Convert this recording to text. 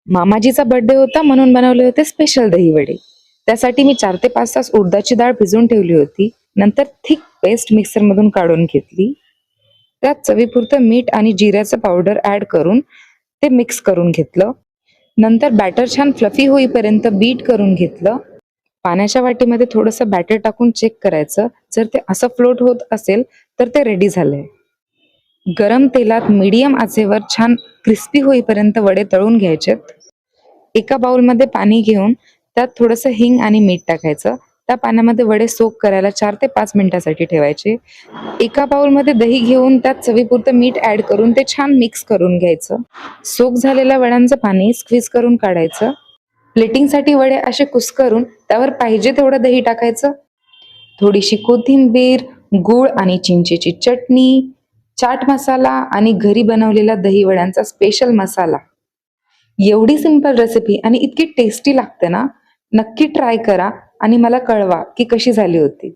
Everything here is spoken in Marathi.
मामाजीचा बर्थडे होता म्हणून बनवले होते स्पेशल दही वडे. त्यासाठी मी 4 ते 5 तास उडदाची डाळ भिजवून ठेवली होती. नंतर थिक पेस्ट मिक्सर मधून काढून घेतली. त्यात चवीपुरतं मीठ आणि जिऱ्याचं पावडर ऍड करून ते मिक्स करून घेतलं. नंतर बॅटर छान फ्लफी होईपर्यंत बीट करून घेतलं. पाण्याच्या वाटीमध्ये थोडंसं बॅटर टाकून चेक करायचं. जर ते असं फ्लोट होत असेल तर ते रेडी झालंय. गरम तेलात मीडियम आचेवर छान क्रिस्पी होईपर्यंत वडे तळून घ्यायचेत. एका बाउलमध्ये पाणी घेऊन त्यात थोडंसं हिंग आणि मीठ टाकायचं. त्या पाण्यामध्ये वडे सोक करायला 4 ते 5 मिनिटासाठी ठेवायचे. एका बाउलमध्ये दही घेऊन त्यात चवीपुरतं मीठ ऍड करून ते छान मिक्स करून घ्यायचं. सोक झालेल्या वड्यांचं पाणी स्क्वीज करून काढायचं. प्लेटिंगसाठी वडे असे कुस्करून त्यावर पाहिजे तेवढं दही टाकायचं. थोडीशी कोथिंबीर, गूळ आणि चिंचेची चटणी, चाट मसाला आणि घरी बनवलेला दही वड्यांचा स्पेशल मसाला. एवढी सिंपल रेसिपी आणि इतकी टेस्टी लागते ना, नक्की ट्राय करा आणि मला कळवा की कशी झाली होती.